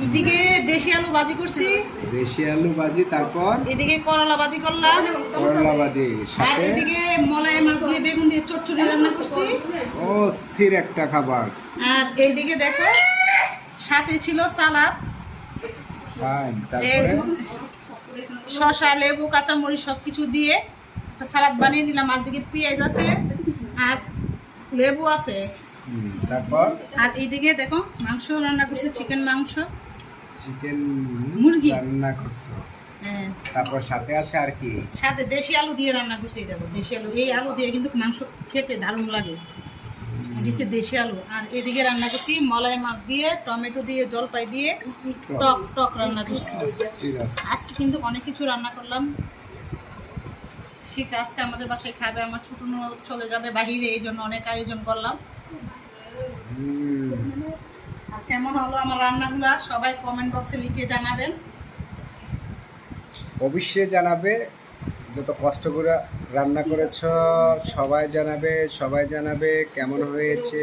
এদিকে দেশি আলু ভাজি করছি, দেশি আলু ভাজি, তারপর এদিকে করলা ভাজি করলাম, করলা ভাজি, আর সাথে এদিকে মলাই মাছ দিয়ে বেগুন দিয়ে চচ্চড়ি রান্না করছি। ও স্থির একটা খাবার। আর এইদিকে দেখো সাথে ছিল সালাদ, ফাইন। তারপরে শসা, লেবু, কাঁচামরিচ সব কিছু দিয়ে একটা সালাদ বানিয়ে নিলাম। আর দিকে পেঁয়াজ আছে আর লেবু আছে। তারপর আর এইদিকে দেখো মাংস রান্না করছি, চিকেন মাংস, চিকেন মুরগি রান্না করছো। হ্যাঁ, তারপর সাথে আছে আর কি? সাথে দেশি আলু দিয়ে রান্না করছি। দেখো দেশি আলু, এই আলু দিয়ে কিন্তু মাংস খেতে দারুণ লাগে। দিছে দেশি আলু। আর এদিকে রান্না করছি মলাই মাছ দিয়ে, টমেটো দিয়ে, জলপাই দিয়ে টক টক রান্না করছি। ঠিক আছে। আজকে কিন্তু অনেক কিছু রান্না করলাম। শিখা আজকে আমাদের বাসায় খাবে, আমার ছোট ননদ চলে যাবে বাহিরে, এই জন্য অনেক আয়োজন করলাম। আর কেমন হলো আমার রান্নাগুলা সবাই কমেন্ট বক্সে লিখে জানাবেন। অবশ্যই জানাবে, যত কষ্ট করে রান্না করেছ সবাই জানাবে, সবাই জানাবে কেমন হয়েছে।